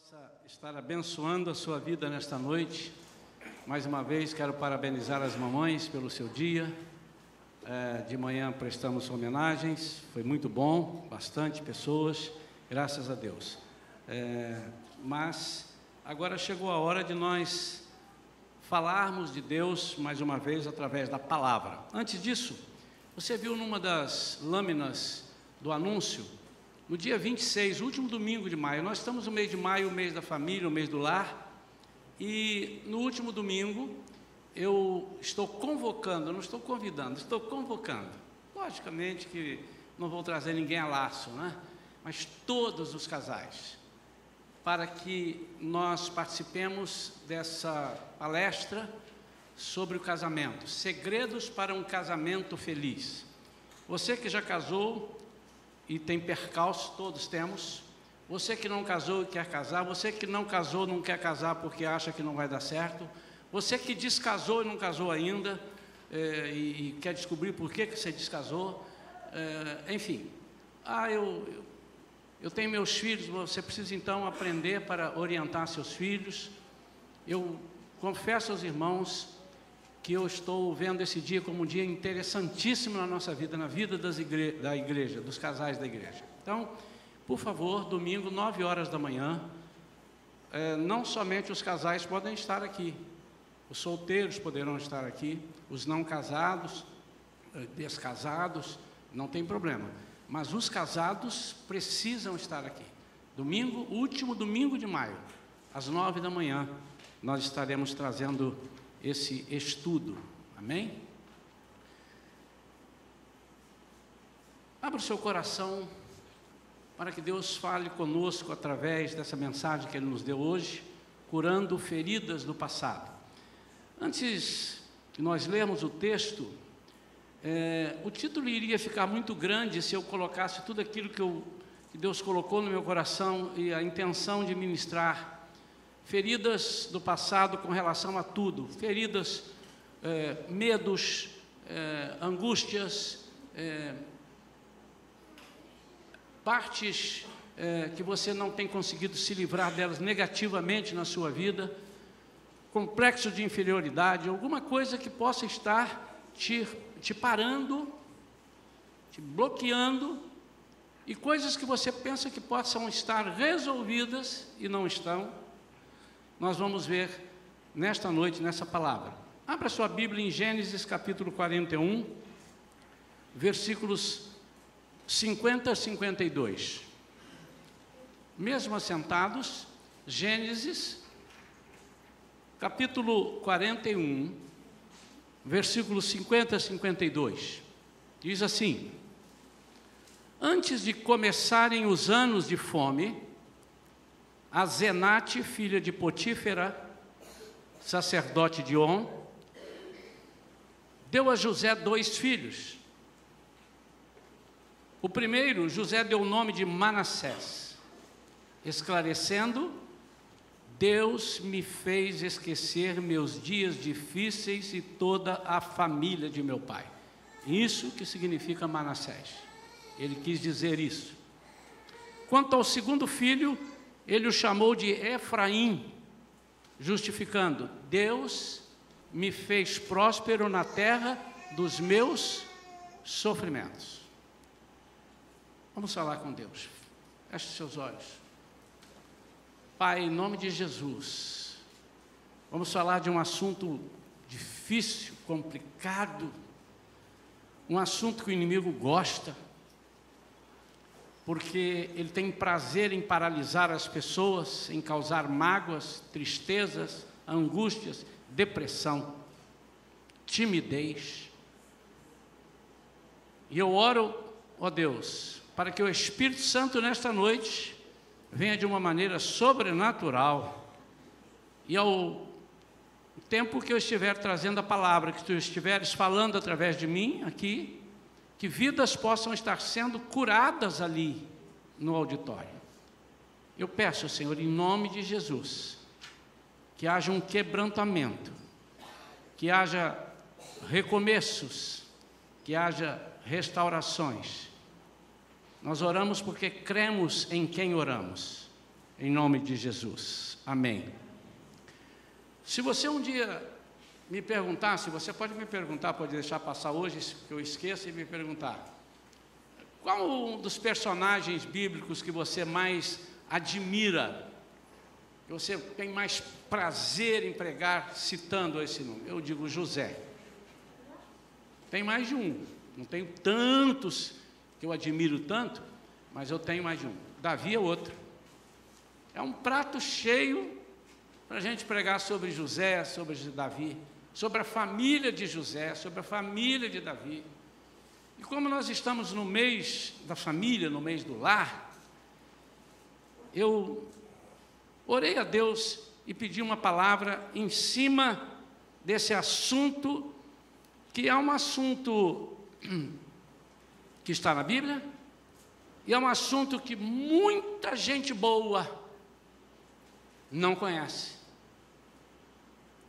possa estar abençoando a sua vida nesta noite. Mais uma vez quero parabenizar as mamães pelo seu dia. De manhã prestamos homenagens, foi muito bom, bastante pessoas, graças a Deus. Mas agora chegou a hora de nós falarmos de Deus mais uma vez através da palavra. Antes disso, você viu numa das lâminas do anúncio, no dia 26, o último domingo de maio, nós estamos no mês de maio, o mês da família, o mês do lar, e no último domingo eu estou convocando, não estou convidando, estou convocando. Logicamente que não vou trazer ninguém a laço, né? Mas todos os casais, para que nós participemos dessa palestra sobre o casamento, segredos para um casamento feliz. Você que já casou e tem percalço, todos temos. Você que não casou e quer casar, você que não casou não quer casar porque acha que não vai dar certo, você que descasou e não casou ainda, e quer descobrir por que você descasou, enfim. Eu tenho meus filhos, você precisa então aprender para orientar seus filhos. Eu confesso aos irmãos que eu estou vendo esse dia como um dia interessantíssimo na nossa vida, na vida da igreja, dos casais da igreja. Então, por favor, domingo, 9 horas da manhã, não somente os casais podem estar aqui, os solteiros poderão estar aqui, os não casados, descasados, não tem problema, mas os casados precisam estar aqui. Domingo, último domingo de maio, às 9 da manhã, nós estaremos trazendo esse estudo, amém? Abra o seu coração para que Deus fale conosco através dessa mensagem que Ele nos deu hoje, curando feridas do passado. Antes de nós lermos o texto, o título iria ficar muito grande se eu colocasse tudo aquilo que Deus colocou no meu coração e a intenção de ministrar. Feridas do passado com relação a tudo, feridas, medos, angústias, partes que você não tem conseguido se livrar delas negativamente na sua vida, complexo de inferioridade, alguma coisa que possa estar te parando, te bloqueando, e coisas que você pensa que possam estar resolvidas e não estão. Nós vamos ver nesta noite, nessa palavra. Abra sua Bíblia em Gênesis capítulo 41, versículos 50 a 52. Mesmo assentados, Gênesis capítulo 41, versículos 50 a 52. Diz assim: antes de começarem os anos de fome, a Zenate, filha de Potífera, sacerdote de On, deu a José 2 filhos. O primeiro, José deu o nome de Manassés, esclarecendo: Deus me fez esquecer meus dias difíceis e toda a família de meu pai. Isso que significa Manassés. Ele quis dizer isso. Quanto ao segundo filho, ele o chamou de Efraim, justificando: Deus me fez próspero na terra dos meus sofrimentos. Vamos falar com Deus. Feche seus olhos. Pai, em nome de Jesus, vamos falar de um assunto difícil, complicado, um assunto que o inimigo gosta, porque ele tem prazer em paralisar as pessoas, em causar mágoas, tristezas, angústias, depressão, timidez. E eu oro, ó Deus, para que o Espírito Santo nesta noite venha de uma maneira sobrenatural, e ao tempo que eu estiver trazendo a palavra, que tu estiveres falando através de mim aqui, que vidas possam estar sendo curadas ali no auditório. Eu peço, Senhor, em nome de Jesus, que haja um quebrantamento, que haja recomeços, que haja restaurações. Nós oramos porque cremos em quem oramos. em nome de Jesus. Amém. Se você um dia me perguntar, se você pode me perguntar, pode deixar passar hoje, que eu esqueça, e me perguntar, qual um dos personagens bíblicos que você mais admira, que você tem mais prazer em pregar citando esse nome? Eu digo José. Tem mais de um, não tenho tantos que eu admiro tanto, mas eu tenho mais de um. Davi é outro. É um prato cheio para a gente pregar sobre José, sobre Davi, sobre a família de José, sobre a família de Davi. E como nós estamos no mês da família, no mês do lar, eu orei a Deus e pedi uma palavra em cima desse assunto, que é um assunto que está na Bíblia, e é um assunto que muita gente boa não conhece,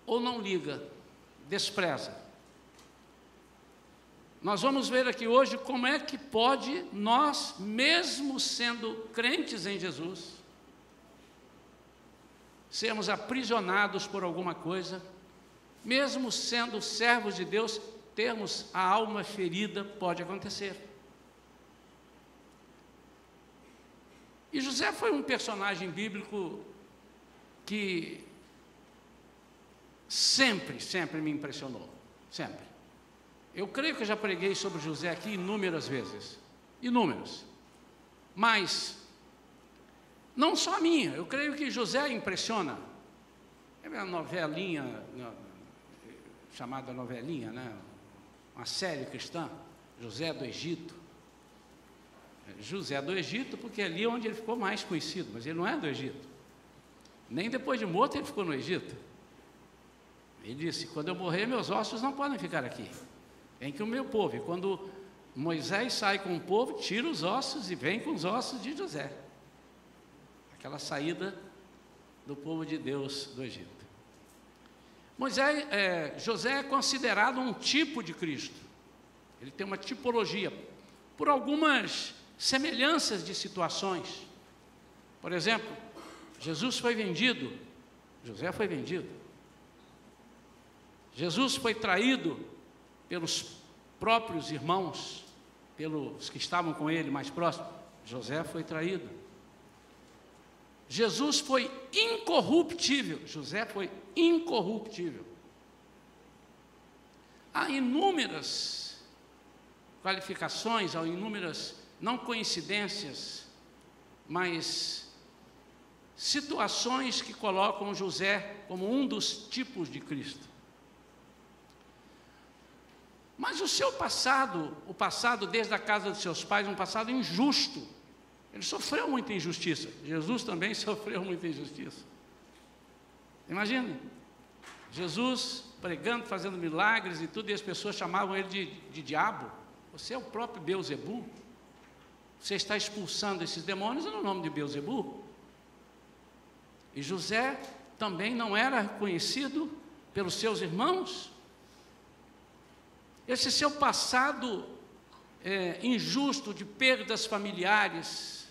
ou não liga, despreza. Nós vamos ver aqui hoje como é que pode nós, mesmo sendo crentes em Jesus, sermos aprisionados por alguma coisa, mesmo sendo servos de Deus, termos a alma ferida, pode acontecer. E José foi um personagem bíblico que sempre me impressionou, sempre. Eu creio que eu já preguei sobre José aqui inúmeras vezes, inúmeras, mas não só a minha, eu creio que José impressiona. É uma novelinha, chamada novelinha, né? Uma série cristã, José do Egito. José do Egito, porque ali é onde ele ficou mais conhecido, mas ele não é do Egito. Nem depois de morto ele ficou no Egito. Ele disse, quando eu morrer, meus ossos não podem ficar aqui. Vem que o meu povo. E quando Moisés sai com o povo, tira os ossos e vem com os ossos de José. Aquela saída do povo de Deus do Egito. José é considerado um tipo de Cristo. Ele tem uma tipologia, por algumas semelhanças de situações. Por exemplo, Jesus foi vendido, José foi vendido. Jesus foi traído pelos próprios irmãos, pelos que estavam com ele mais próximos. José foi traído. Jesus foi incorruptível, José foi incorruptível. Há inúmeras qualificações, há inúmeras, não coincidências, mas situações que colocam José como um dos tipos de Cristo. Mas o seu passado, o passado desde a casa de seus pais, um passado injusto. Ele sofreu muita injustiça. Jesus também sofreu muita injustiça. Imagine, Jesus pregando, fazendo milagres e tudo, e as pessoas chamavam ele de diabo. Você é o próprio Beelzebul. Você está expulsando esses demônios no nome de Beelzebul. E José também não era conhecido pelos seus irmãos. Esse seu passado injusto de perdas familiares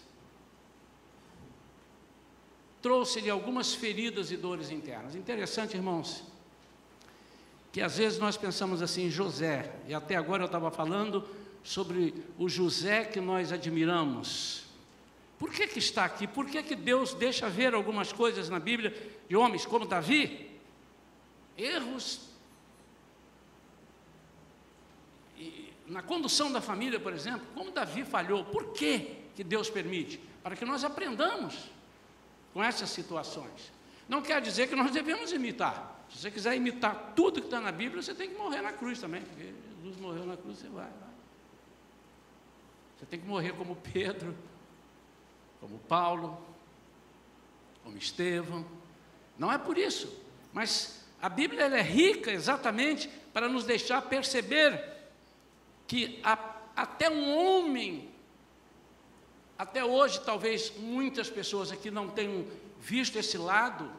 trouxe-lhe algumas feridas e dores internas. Interessante, irmãos, que às vezes nós pensamos assim, José, e até agora eu estava falando sobre o José que nós admiramos. Por que está aqui? Por que Deus deixa ver algumas coisas na Bíblia de homens como Davi? Erros na condução da família, por exemplo, como Davi falhou. Por que Deus permite? Para que nós aprendamos com essas situações. Não quer dizer que nós devemos imitar. Se você quiser imitar tudo que está na Bíblia, você tem que morrer na cruz também, porque Jesus morreu na cruz, você vai. Você tem que morrer como Pedro, como Paulo, como Estevão. Não é por isso, mas a Bíblia ela é rica exatamente para nos deixar perceber que até um homem, até hoje talvez muitas pessoas aqui não tenham visto esse lado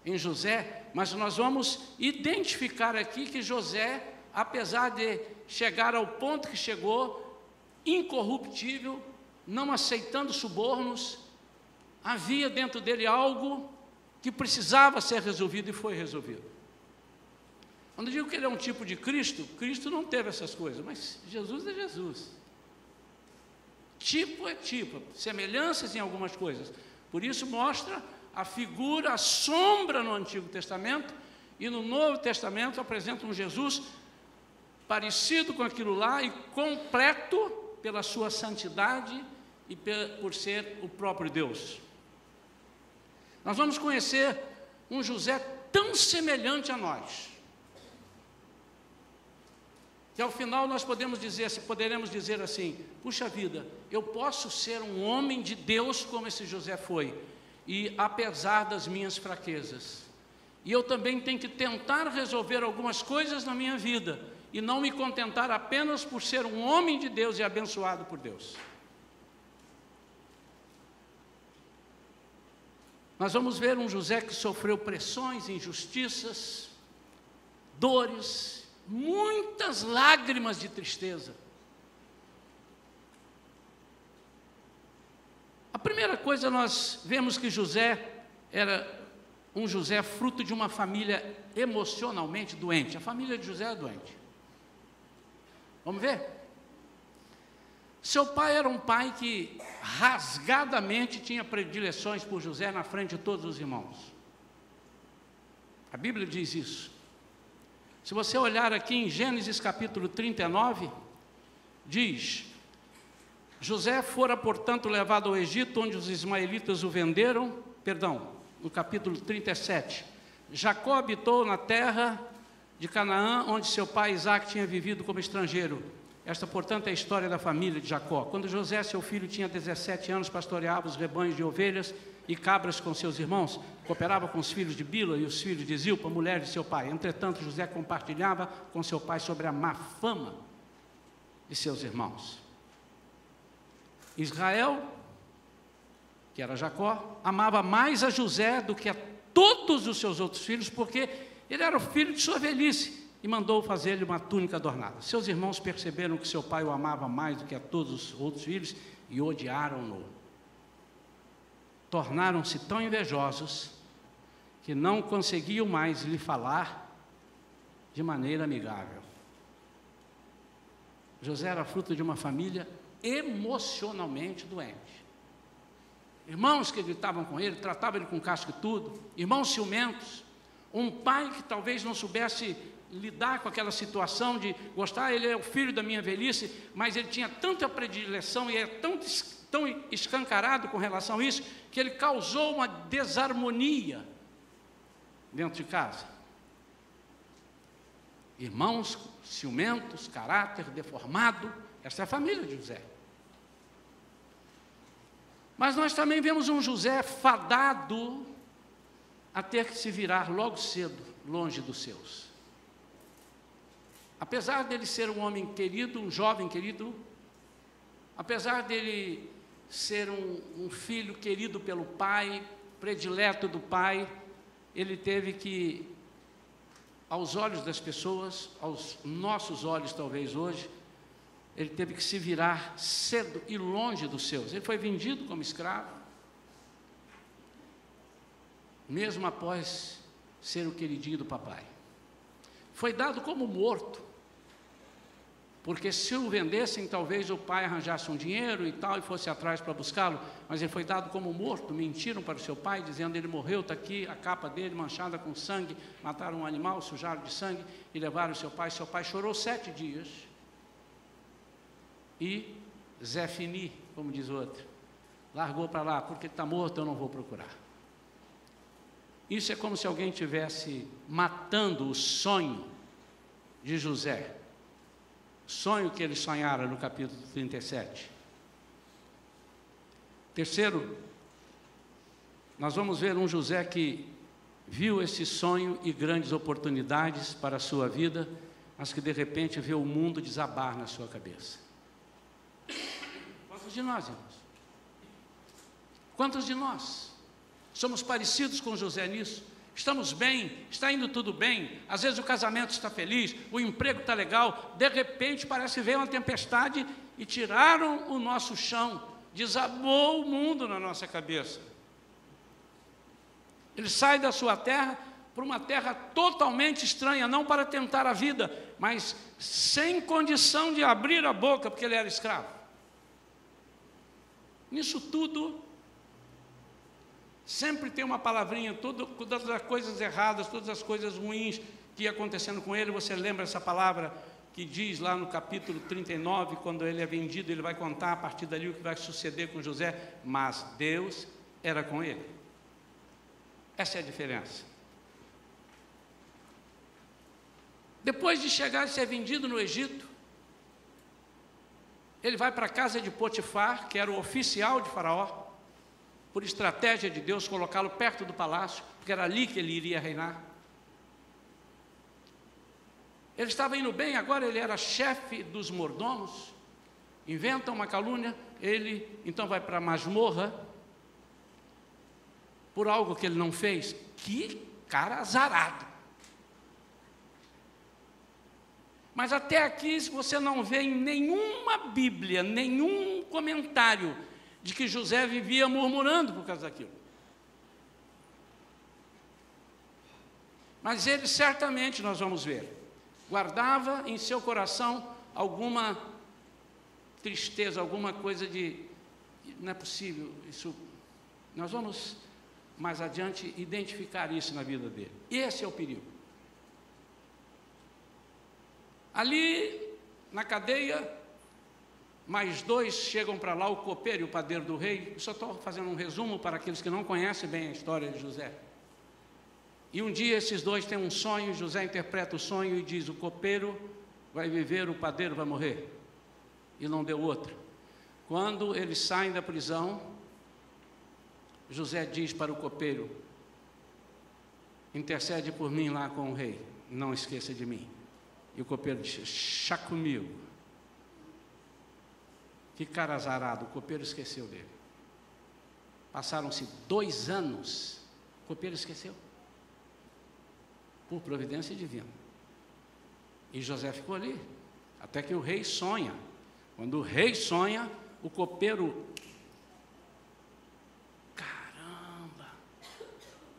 em José, mas nós vamos identificar aqui que José, apesar de chegar ao ponto que chegou, incorruptível, não aceitando subornos, havia dentro dele algo que precisava ser resolvido e foi resolvido. Quando eu digo que ele é um tipo de Cristo, Cristo não teve essas coisas, mas Jesus é Jesus. Tipo é tipo, semelhanças em algumas coisas. Por isso mostra a figura, a sombra no Antigo Testamento, e no Novo Testamento apresenta um Jesus parecido com aquilo lá e completo pela sua santidade e por ser o próprio Deus. Nós vamos conhecer um José tão semelhante a nós, que ao final nós poderemos dizer assim: puxa vida, eu posso ser um homem de Deus como esse José foi, e apesar das minhas fraquezas, e eu também tenho que tentar resolver algumas coisas na minha vida, e não me contentar apenas por ser um homem de Deus e abençoado por Deus. Nós vamos ver um José que sofreu pressões, injustiças, dores, muitas lágrimas de tristeza. A primeira coisa, nós vemos que José era um José fruto de uma família emocionalmente doente. A família de José é doente. Vamos ver? Seu pai era um pai que rasgadamente tinha predileções por José na frente de todos os irmãos. A Bíblia diz isso. Se você olhar aqui em Gênesis capítulo 39, diz: José fora, portanto, levado ao Egito, onde os ismaelitas o venderam. No capítulo 37. Jacó habitou na terra de Canaã, onde seu pai Isaque tinha vivido como estrangeiro. Esta, portanto, é a história da família de Jacó. Quando José, seu filho, tinha 17 anos, pastoreava os rebanhos de ovelhas e cabras com seus irmãos, cooperava com os filhos de Bila e os filhos de Zilpa, mulher de seu pai. Entretanto, José compartilhava com seu pai sobre a má fama de seus irmãos. Israel, que era Jacó, amava mais a José do que a todos os seus outros filhos, porque ele era o filho de sua velhice, e mandou fazer-lhe uma túnica adornada. Seus irmãos perceberam que seu pai o amava mais do que a todos os outros filhos e odiaram-no. Tornaram-se tão invejosos que não conseguiam mais lhe falar de maneira amigável. José era fruto de uma família emocionalmente doente. Irmãos que gritavam com ele, tratavam ele com casco e tudo, irmãos ciumentos, um pai que talvez não soubesse lidar com aquela situação de gostar, ele é o filho da minha velhice, mas ele tinha tanta predileção e é tão escancarado com relação a isso, que ele causou uma desarmonia dentro de casa. Irmãos ciumentos, caráter deformado, essa é a família de José. Mas nós também vemos um José fadado a ter que se virar logo cedo, longe dos seus. Apesar dele ser um homem querido, um jovem querido, apesar dele ser um filho querido pelo pai, predileto do pai, ele teve que, aos olhos das pessoas, aos nossos olhos talvez hoje, ele teve que se virar cedo e longe dos seus. Ele foi vendido como escravo, mesmo após ser o queridinho do papai. Foi dado como morto, porque se o vendessem, talvez o pai arranjasse um dinheiro e tal, e fosse atrás para buscá-lo, mas ele foi dado como morto. Mentiram para o seu pai, dizendo: ele morreu, está aqui a capa dele manchada com sangue, mataram um animal, sujaram de sangue, e levaram o seu pai. Seu pai chorou 7 dias, e Zé Fini, como diz o outro, largou para lá: porque ele está morto, eu não vou procurar. Isso é como se alguém estivesse matando o sonho de José, sonho que ele sonhara no capítulo 37. Terceiro, nós vamos ver um José que viu esse sonho e grandes oportunidades para a sua vida, mas que de repente vê o mundo desabar na sua cabeça. Quantos de nós, irmãos? Quantos de nós somos parecidos com José nisso? Estamos bem, está indo tudo bem, às vezes o casamento está feliz, o emprego está legal, de repente parece que veio uma tempestade e tiraram o nosso chão, desabou o mundo na nossa cabeça. Ele sai da sua terra para uma terra totalmente estranha, não para tentar a vida, mas sem condição de abrir a boca, porque ele era escravo. Nisso tudo, sempre tem uma palavrinha, todas as coisas erradas, todas as coisas ruins que ia acontecendo com ele. Você lembra essa palavra que diz lá no capítulo 39, quando ele é vendido, ele vai contar a partir dali o que vai suceder com José, mas Deus era com ele. Essa é a diferença. Depois de chegar e ser vendido no Egito, ele vai para a casa de Potifar, que era o oficial de Faraó, por estratégia de Deus, colocá-lo perto do palácio, porque era ali que ele iria reinar. Ele estava indo bem, agora ele era chefe dos mordomos, inventa uma calúnia, ele então vai para a masmorra, por algo que ele não fez. Que cara azarado! Mas até aqui você não vê em nenhuma Bíblia, nenhum comentário de que José vivia murmurando por causa daquilo. Mas ele certamente, nós vamos ver, guardava em seu coração alguma tristeza, alguma coisa de, não é possível, isso, nós vamos mais adiante identificar isso na vida dele. Esse é o perigo. Ali, na cadeia, mais dois chegam para lá, o copeiro e o padeiro do rei. Eu só estou fazendo um resumo para aqueles que não conhecem bem a história de José. E um dia esses dois têm um sonho, José interpreta o sonho e diz: o copeiro vai viver, o padeiro vai morrer. E não deu outra. Quando eles saem da prisão, José diz para o copeiro: intercede por mim lá com o rei, não esqueça de mim. E o copeiro diz: chá comigo. Que cara azarado, o copeiro esqueceu dele. Passaram-se 2 anos, o copeiro esqueceu, por providência divina. E José ficou ali, até que o rei sonha. Quando o rei sonha, o copeiro: caramba,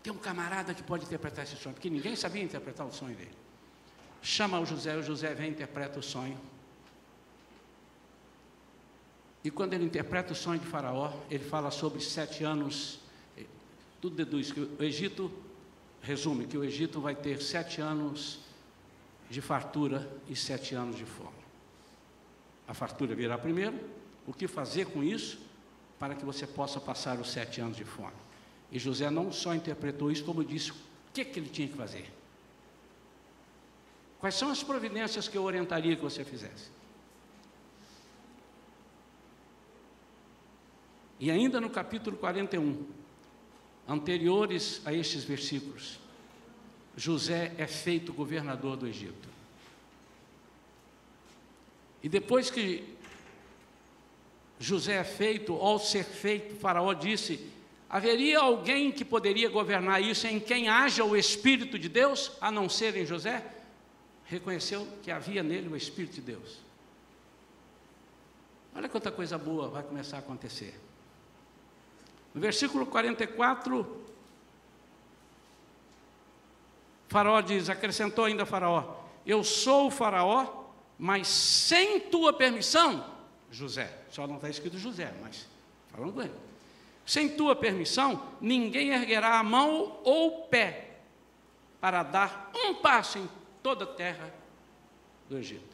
tem um camarada que pode interpretar esse sonho, porque ninguém sabia interpretar o sonho dele. Chama o José vem e interpreta o sonho. E quando ele interpreta o sonho de Faraó, ele fala sobre 7 anos, tudo deduz que o Egito, resume que o Egito vai ter 7 anos de fartura e 7 anos de fome. A fartura virá primeiro, o que fazer com isso, para que você possa passar os 7 anos de fome. E José não só interpretou isso, como disse o que ele tinha que fazer. Quais são as providências que eu orientaria que você fizesse? E ainda no capítulo 41, anteriores a estes versículos, José é feito governador do Egito. E depois que José é feito, ao ser feito, Faraó disse: haveria alguém que poderia governar isso em quem haja o Espírito de Deus, a não ser em José? Reconheceu que havia nele o Espírito de Deus. Olha quanta coisa boa vai começar a acontecer. No versículo 44, Faraó diz, acrescentou ainda Faraó: eu sou o Faraó, mas sem tua permissão, José, só não está escrito José, mas falando com ele, sem tua permissão, ninguém erguerá a mão ou pé para dar um passo em toda a terra do Egito.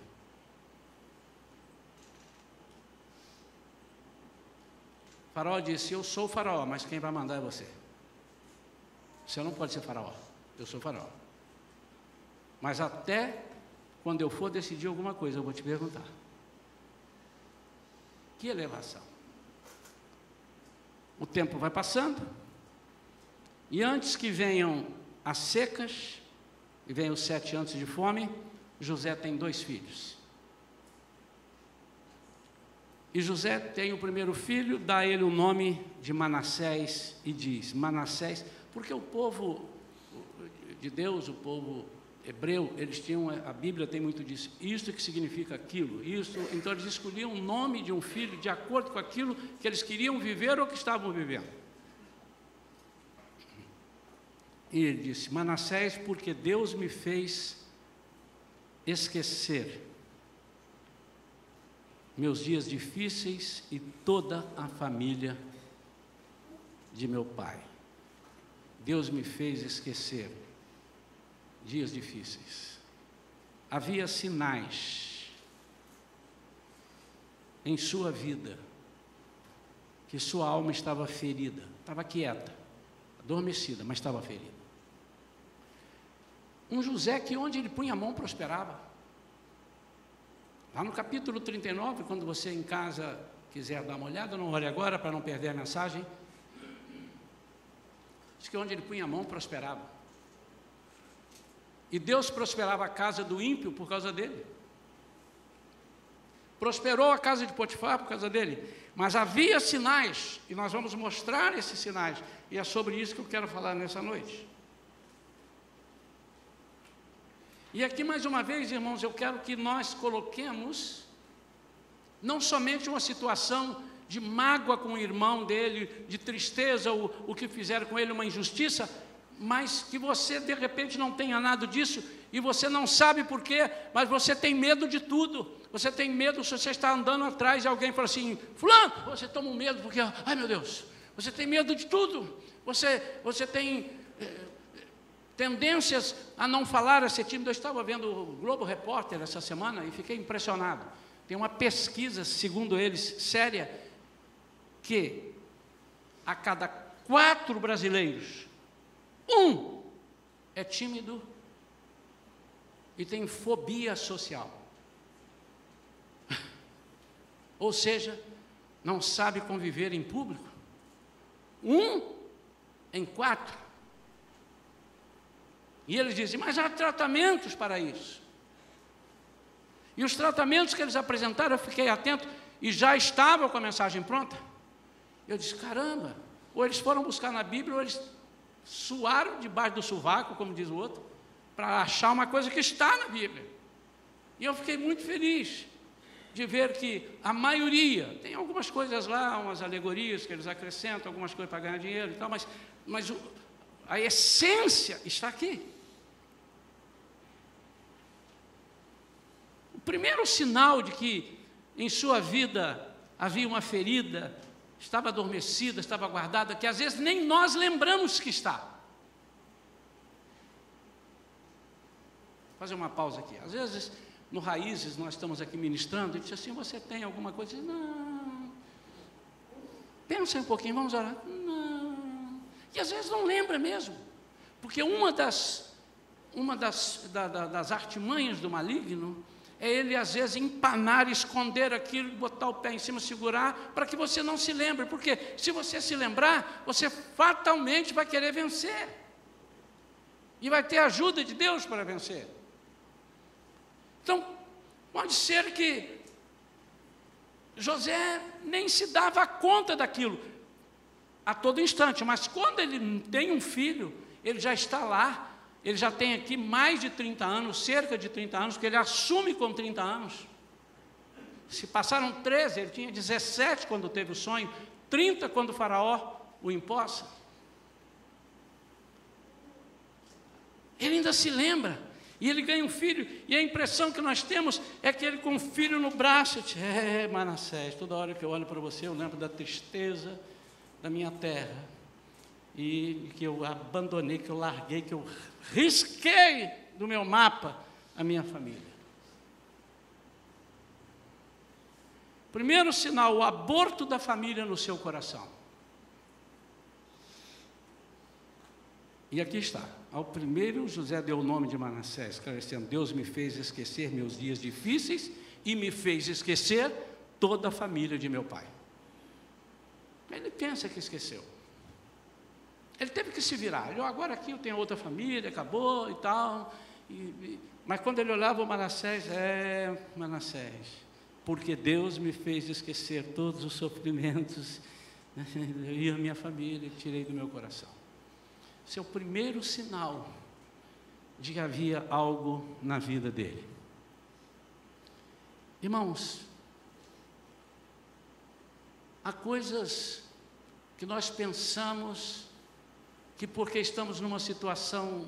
Faraó disse: eu sou o Faraó, mas quem vai mandar é você. Você não pode ser Faraó, eu sou Faraó. Mas até quando eu for decidir alguma coisa, eu vou te perguntar. Que elevação. O tempo vai passando, e antes que venham as secas, e venham os 7 anos de fome, José tem 2 filhos. E José tem o primeiro filho, dá a ele o nome de Manassés, e diz: Manassés, porque o povo de Deus, o povo hebreu, eles tinham, a Bíblia tem muito disso, isso que significa aquilo, isso, então eles escolhiam o nome de um filho de acordo com aquilo que eles queriam viver ou que estavam vivendo. E ele disse: Manassés, porque Deus me fez esquecer meus dias difíceis e toda a família de meu pai. Deus me fez esquecer dias difíceis. Havia sinais em sua vida que sua alma estava ferida, estava quieta, adormecida, mas estava ferida. Um José que onde ele punha a mão prosperava. Lá no capítulo 39, quando você em casa quiser dar uma olhada, não olhe agora para não perder a mensagem, diz que onde ele punha a mão prosperava. E Deus prosperava a casa do ímpio por causa dele. Prosperou a casa de Potifar por causa dele. Mas havia sinais, e nós vamos mostrar esses sinais, e é sobre isso que eu quero falar nessa noite. E aqui mais uma vez, irmãos, eu quero que nós coloquemos não somente uma situação de mágoa com o irmão dele, de tristeza, o que fizeram com ele, uma injustiça, mas que você de repente não tenha nada disso, e você não sabe por quê, mas você tem medo de tudo. Você tem medo se você está andando atrás e alguém fala assim: fulano, você toma um medo porque, ai meu Deus, você tem medo de tudo, você tem tendências a não falar, a ser tímido. Eu estava vendo o Globo Repórter essa semana e fiquei impressionado. Tem uma pesquisa, segundo eles, séria, que a cada 4 brasileiros, 1 é tímido e tem fobia social. Ou seja, não sabe conviver em público. 1 em 4. E eles dizem: mas há tratamentos para isso. E os tratamentos que eles apresentaram, eu fiquei atento, e já estava com a mensagem pronta. Eu disse: caramba, ou eles foram buscar na Bíblia, ou eles suaram debaixo do sovaco, como diz o outro, para achar uma coisa que está na Bíblia. E eu fiquei muito feliz de ver que a maioria, tem algumas coisas lá, umas alegorias que eles acrescentam, algumas coisas para ganhar dinheiro e tal, mas a essência está aqui. O primeiro sinal de que em sua vida havia uma ferida, estava adormecida, estava guardada, que às vezes nem nós lembramos que está. Vou fazer uma pausa aqui. Às vezes, no Raízes, nós estamos aqui ministrando, e diz assim: você tem alguma coisa? Não. Pensa um pouquinho, vamos orar. Não. E às vezes não lembra mesmo, porque uma das artimanhas do maligno é ele às vezes empanar, esconder aquilo, botar o pé em cima, segurar, para que você não se lembre, porque se você se lembrar, você fatalmente vai querer vencer, e vai ter a ajuda de Deus para vencer. Então, pode ser que José nem se dava conta daquilo a todo instante, mas quando ele tem um filho, ele já está lá. Ele já tem aqui mais de 30 anos, cerca de 30 anos, porque ele assume com 30 anos. Se passaram 13, ele tinha 17 quando teve o sonho, 30 quando o faraó o empossa. Ele ainda se lembra, e ele ganha um filho, e a impressão que nós temos é que ele com um filho no braço, Manassés, toda hora que eu olho para você, eu lembro da tristeza da minha terra, e que eu abandonei, que eu larguei, que eu risquei do meu mapa a minha família. Primeiro sinal, o aborto da família no seu coração. E aqui está. Ao primeiro, José deu o nome de Manassés, esclarecendo: Deus me fez esquecer meus dias difíceis e me fez esquecer toda a família de meu pai. Ele pensa que esqueceu. Ele teve que se virar. Ele: agora aqui eu tenho outra família, acabou e tal. Mas quando ele olhava o Manassés, Manassés, porque Deus me fez esquecer todos os sofrimentos e a minha família, tirei do meu coração. Esse é o primeiro sinal de que havia algo na vida dele. Irmãos, há coisas que nós pensamos que porque estamos numa situação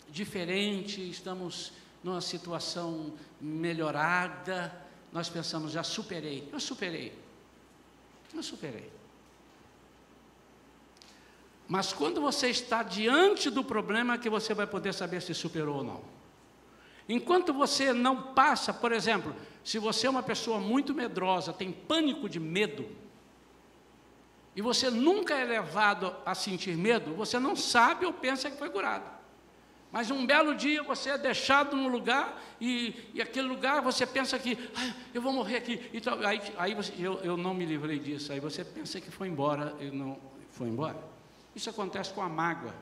diferente, estamos numa situação melhorada, nós pensamos, já superei. Eu superei. Mas quando você está diante do problema, é que você vai poder saber se superou ou não. Enquanto você não passa, por exemplo, se você é uma pessoa muito medrosa, tem pânico de medo, e você nunca é levado a sentir medo, você não sabe ou pensa que foi curado. Mas um belo dia você é deixado num lugar, e aquele lugar você pensa que, eu vou morrer aqui. E tal. Aí eu não me livrei disso, aí você pensa que foi embora, e não foi embora. Isso acontece com a mágoa,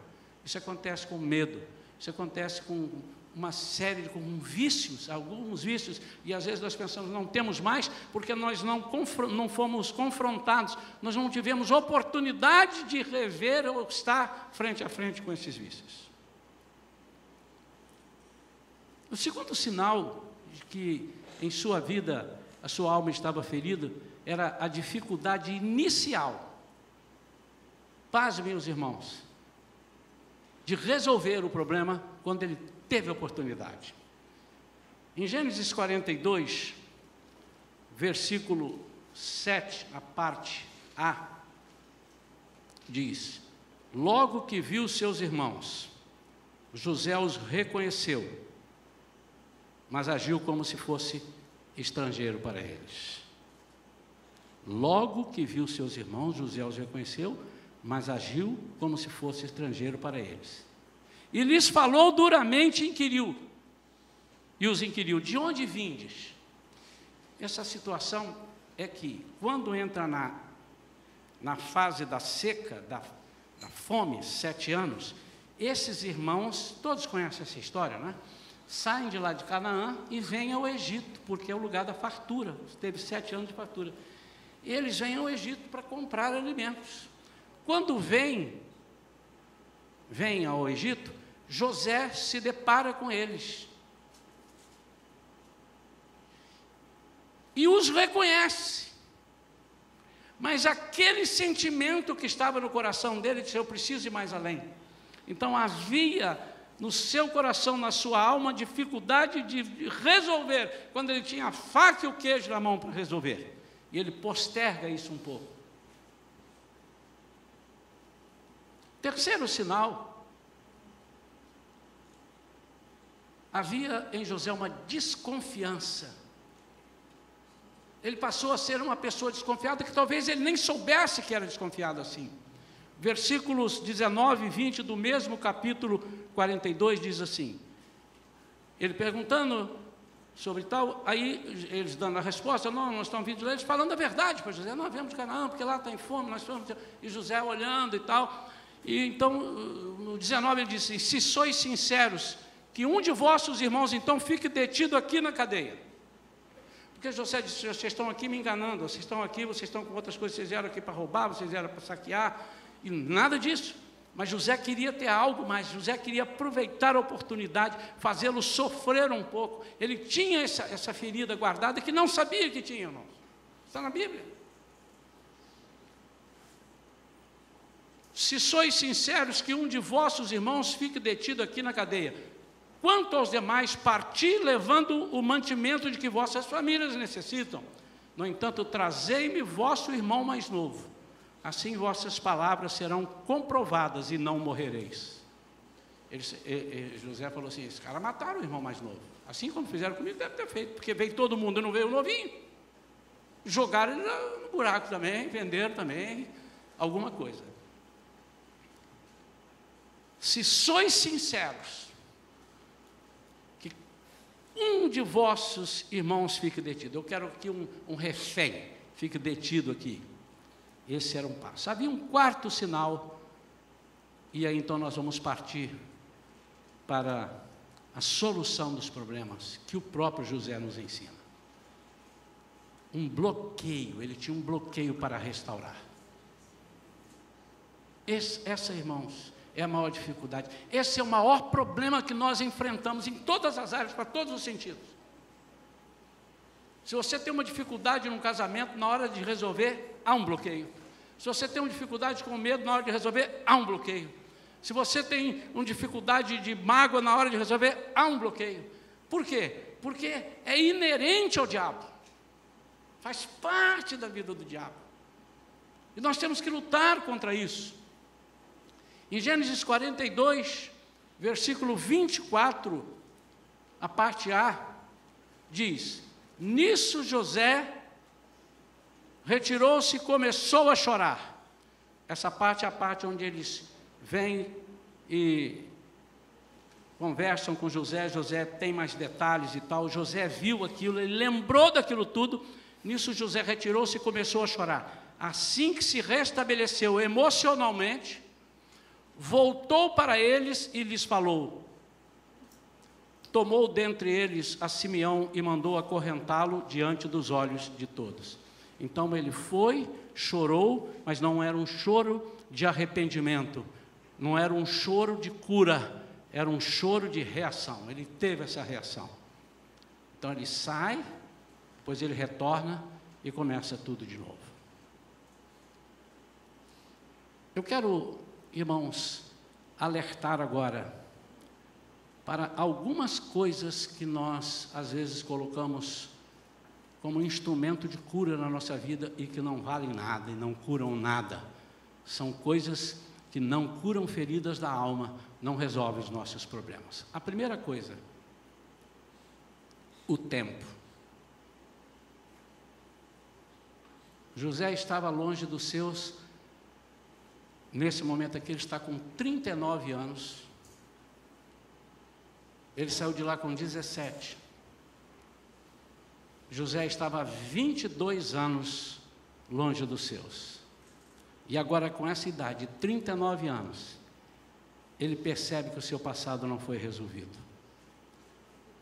isso acontece com o medo, isso acontece com uma série de vícios, alguns vícios, e às vezes nós pensamos, não temos mais, porque nós não fomos confrontados, nós não tivemos oportunidade de rever ou estar frente a frente com esses vícios. O segundo sinal de que em sua vida a sua alma estava ferida era a dificuldade inicial, paz, meus irmãos, de resolver o problema quando ele teve a oportunidade. Em Gênesis 42, versículo 7, a parte A, diz: logo que viu seus irmãos, José os reconheceu, mas agiu como se fosse estrangeiro para eles. Logo que viu seus irmãos, José os reconheceu, mas agiu como se fosse estrangeiro para eles. E lhes falou duramente e inquiriu. E os inquiriu, de onde vindes? Essa situação é que, quando entra na fase da seca, da fome, 7 anos, esses irmãos, todos conhecem essa história, né? Saem de lá de Canaã e vêm ao Egito, porque é o lugar da fartura, teve 7 anos de fartura. Eles vêm ao Egito para comprar alimentos. Quando vêm ao Egito, José se depara com eles e os reconhece, mas aquele sentimento que estava no coração dele disse: eu preciso ir mais além. Então havia no seu coração, na sua alma, dificuldade de resolver, quando ele tinha a faca e o queijo na mão para resolver, e ele posterga isso um pouco. Terceiro sinal, havia em José uma desconfiança. Ele passou a ser uma pessoa desconfiada, que talvez ele nem soubesse que era desconfiado assim. Versículos 19 e 20 do mesmo capítulo 42 diz assim, ele perguntando sobre tal, aí eles dando a resposta: não, nós estamos vindo de lá, eles falando a verdade para José: nós viemos de Canaã, porque lá está em fome, nós fomos. E José olhando e tal, e então no 19 ele disse: se sois sinceros, que um de vossos irmãos então fique detido aqui na cadeia. Porque José disse: vocês estão aqui me enganando, vocês estão com outras coisas, vocês vieram aqui para roubar, vocês vieram para saquear, e nada disso. Mas José queria ter algo mais, José queria aproveitar a oportunidade, fazê-lo sofrer um pouco. Ele tinha essa ferida guardada que não sabia que tinha, irmãos. Está na Bíblia. Se sois sinceros, que um de vossos irmãos fique detido aqui na cadeia. Quanto aos demais, parti levando o mantimento de que vossas famílias necessitam. No entanto, trazei-me vosso irmão mais novo. Assim vossas palavras serão comprovadas e não morrereis. José falou assim: esses caras mataram o irmão mais novo. Assim como fizeram comigo, deve ter feito, porque veio todo mundo e não veio o novinho. Jogaram ele no buraco também, venderam também, alguma coisa. Se sois sinceros, que um de vossos irmãos fique detido. Eu quero que um refém fique detido aqui. Esse era um passo. Havia um quarto sinal, e aí então nós vamos partir para a solução dos problemas que o próprio José nos ensina. Um bloqueio, ele tinha um bloqueio para restaurar. Essa, irmãos, é a maior dificuldade. Esse é o maior problema que nós enfrentamos em todas as áreas, para todos os sentidos. Se você tem uma dificuldade num casamento, na hora de resolver, há um bloqueio. Se você tem uma dificuldade com medo na hora de resolver, há um bloqueio. Se você tem uma dificuldade de mágoa na hora de resolver, há um bloqueio. Por quê? Porque é inerente ao diabo. Faz parte da vida do diabo. E nós temos que lutar contra isso. Em Gênesis 42, versículo 24, a parte A, diz: nisso José retirou-se e começou a chorar. Essa parte é a parte onde eles vêm e conversam com José. José tem mais detalhes e tal. José viu aquilo, ele lembrou daquilo tudo. Nisso José retirou-se e começou a chorar. Assim que se restabeleceu emocionalmente, voltou para eles e lhes falou. Tomou dentre eles a Simeão e mandou acorrentá-lo diante dos olhos de todos. Então ele foi, chorou, mas não era um choro de arrependimento, não era um choro de cura, era um choro de reação. Ele teve essa reação. Então ele sai, depois ele retorna e começa tudo de novo. Eu quero, irmãos, alertar agora para algumas coisas que nós, às vezes, colocamos como instrumento de cura na nossa vida e que não valem nada e não curam nada. São coisas que não curam feridas da alma, não resolvem os nossos problemas. A primeira coisa, o tempo. José estava longe dos seus. Nesse momento aqui, ele está com 39 anos. Ele saiu de lá com 17. José estava há 22 anos longe dos seus. E agora, com essa idade, 39 anos, ele percebe que o seu passado não foi resolvido.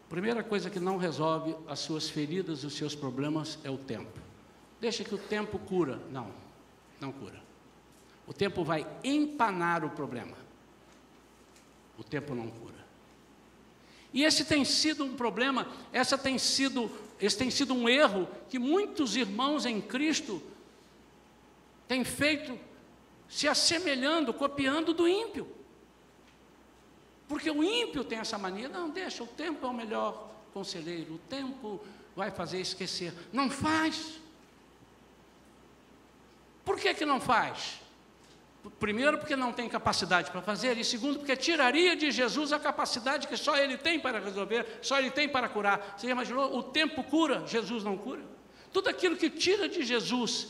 Primeira coisa que não resolve as suas feridas e os seus problemas é o tempo. Deixa que o tempo cura. Não, não cura. O tempo vai empanar o problema. O tempo não cura. E esse tem sido um problema, esse tem sido um erro que muitos irmãos em Cristo têm feito, se assemelhando, copiando do ímpio. Porque o ímpio tem essa mania, não, deixa, o tempo é o melhor conselheiro, o tempo vai fazer esquecer. Não faz. Por que não faz? Primeiro, porque não tem capacidade para fazer, e segundo, porque tiraria de Jesus a capacidade que só Ele tem para resolver, só Ele tem para curar. Você já imaginou? O tempo cura, Jesus não cura. Tudo aquilo que tira de Jesus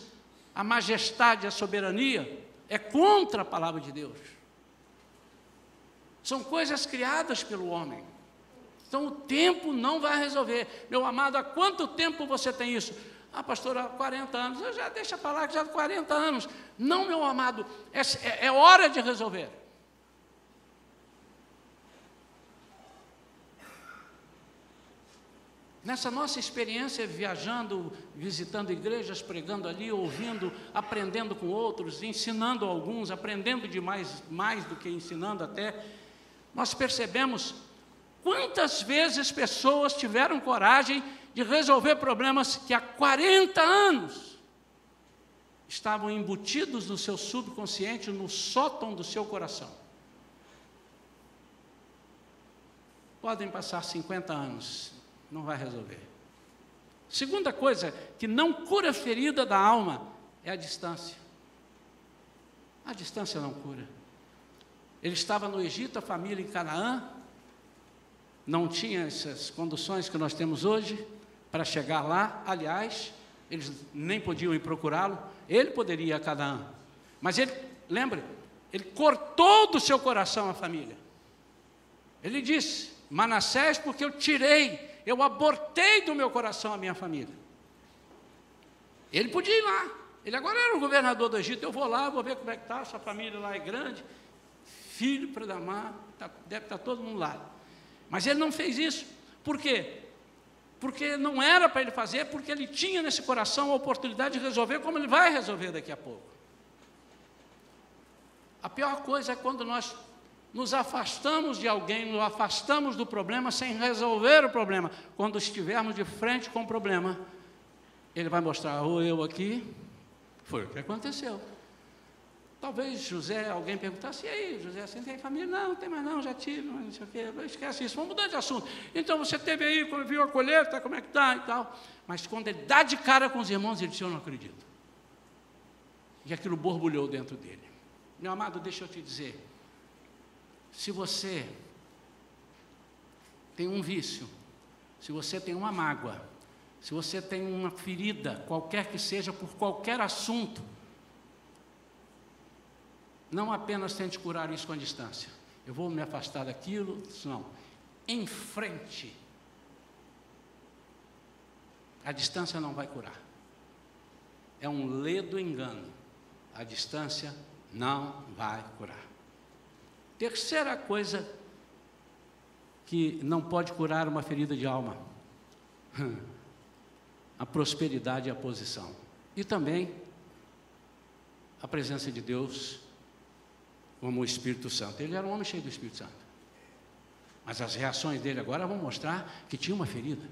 a majestade, a soberania, é contra a palavra de Deus. São coisas criadas pelo homem. Então o tempo não vai resolver. Meu amado, há quanto tempo você tem isso? Ah, pastor, há 40 anos. Eu já deixa para lá que já há 40 anos. Não, meu amado, é hora de resolver. Nessa nossa experiência viajando, visitando igrejas, pregando ali, ouvindo, aprendendo com outros, ensinando alguns, aprendendo mais do que ensinando até, nós percebemos quantas vezes pessoas tiveram coragem de resolver problemas que há 40 anos estavam embutidos no seu subconsciente, no sótão do seu coração. Podem passar 50 anos, não vai resolver. Segunda coisa que não cura a ferida da alma é a distância. A distância não cura. Ele estava no Egito, a família em Canaã, não tinha essas condições que nós temos hoje para chegar lá. Aliás, eles nem podiam ir procurá-lo. Ele poderia ir a Canaã, mas ele, lembre, ele cortou do seu coração a família. Ele disse: Manassés, porque eu abortei do meu coração a minha família. Ele podia ir lá. Ele agora era o governador do Egito. Eu vou lá, vou ver como é que está, sua família lá é grande, filho para damar, deve estar todo mundo lá. Mas ele não fez isso. Por quê? Porque não era para ele fazer, porque ele tinha nesse coração a oportunidade de resolver como ele vai resolver daqui a pouco. A pior coisa é quando nós nos afastamos de alguém, nos afastamos do problema sem resolver o problema. Quando estivermos de frente com o problema, ele vai mostrar: ou eu aqui, foi o que aconteceu. Talvez José, alguém perguntasse, e aí, José, você tem família? Não tem mais não, já tive, não sei o quê, esquece isso, vamos mudar de assunto. Então, você teve aí, viu a colheita, como é que está e tal. Mas quando ele dá de cara com os irmãos, ele disse, eu não acredito. E aquilo borbulhou dentro dele. Meu amado, deixa eu te dizer, se você tem um vício, se você tem uma mágoa, se você tem uma ferida, qualquer que seja, por qualquer assunto, não apenas tente curar isso com a distância. Eu vou me afastar daquilo, não. Enfrente. A distância não vai curar. É um ledo engano. A distância não vai curar. Terceira coisa que não pode curar uma ferida de alma. A prosperidade e a posição. E também a presença de Deus como o Espírito Santo. Ele era um homem cheio do Espírito Santo. Mas as reações dele agora vão mostrar que tinha uma ferida.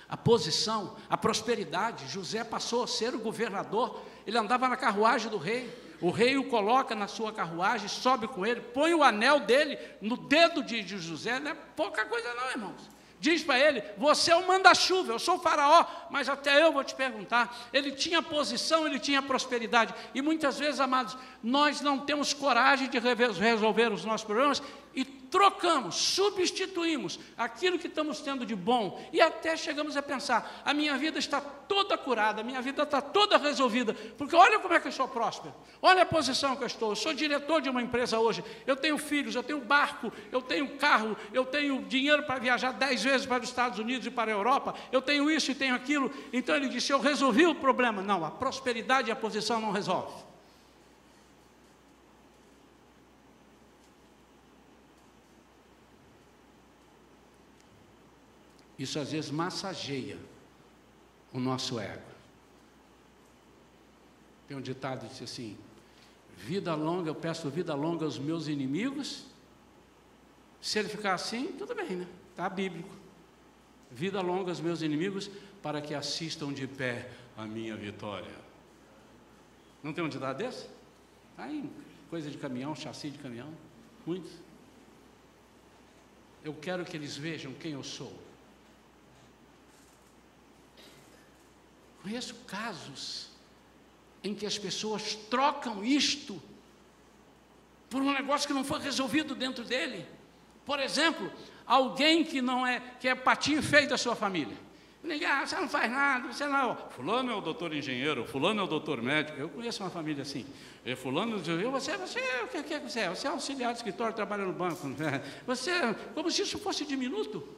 A posição, a prosperidade. José passou a ser o governador. Ele andava na carruagem do rei. O rei o coloca na sua carruagem, sobe com ele, põe o anel dele no dedo de José. Não é pouca coisa não, irmãos. Diz para ele, você é o manda-chuva, eu sou o faraó, mas até eu vou te perguntar. Ele tinha posição, ele tinha prosperidade. E muitas vezes, amados, nós não temos coragem de resolver os nossos problemas e trocamos, substituímos aquilo que estamos tendo de bom e até chegamos a pensar, a minha vida está toda curada, a minha vida está toda resolvida, porque olha como é que eu sou próspero, olha a posição que eu sou diretor de uma empresa hoje, eu tenho filhos, eu tenho barco, eu tenho carro, eu tenho dinheiro para viajar 10 vezes para os Estados Unidos e para a Europa, eu tenho isso e tenho aquilo. Então ele disse, eu resolvi o problema. Não, a prosperidade e a posição não resolve. Isso às vezes massageia o nosso ego. Tem um ditado que diz assim, vida longa, eu peço vida longa aos meus inimigos. Se ele ficar assim, tudo bem, né? Está bíblico. Vida longa aos meus inimigos, para que assistam de pé a minha vitória. Não tem um ditado desse? Está aí, coisa de caminhão, chassi de caminhão, muitos. Eu quero que eles vejam quem eu sou. Conheço casos em que as pessoas trocam isto por um negócio que não foi resolvido dentro dele. Por exemplo, alguém que é patinho feio da sua família. Ninguém, você não faz nada, você não. Fulano é o doutor engenheiro, fulano é o doutor médico. Eu conheço uma família assim. Fulano diz, o que é que você é? Você é auxiliar de escritório, trabalha no banco. Você, como se isso fosse diminuto.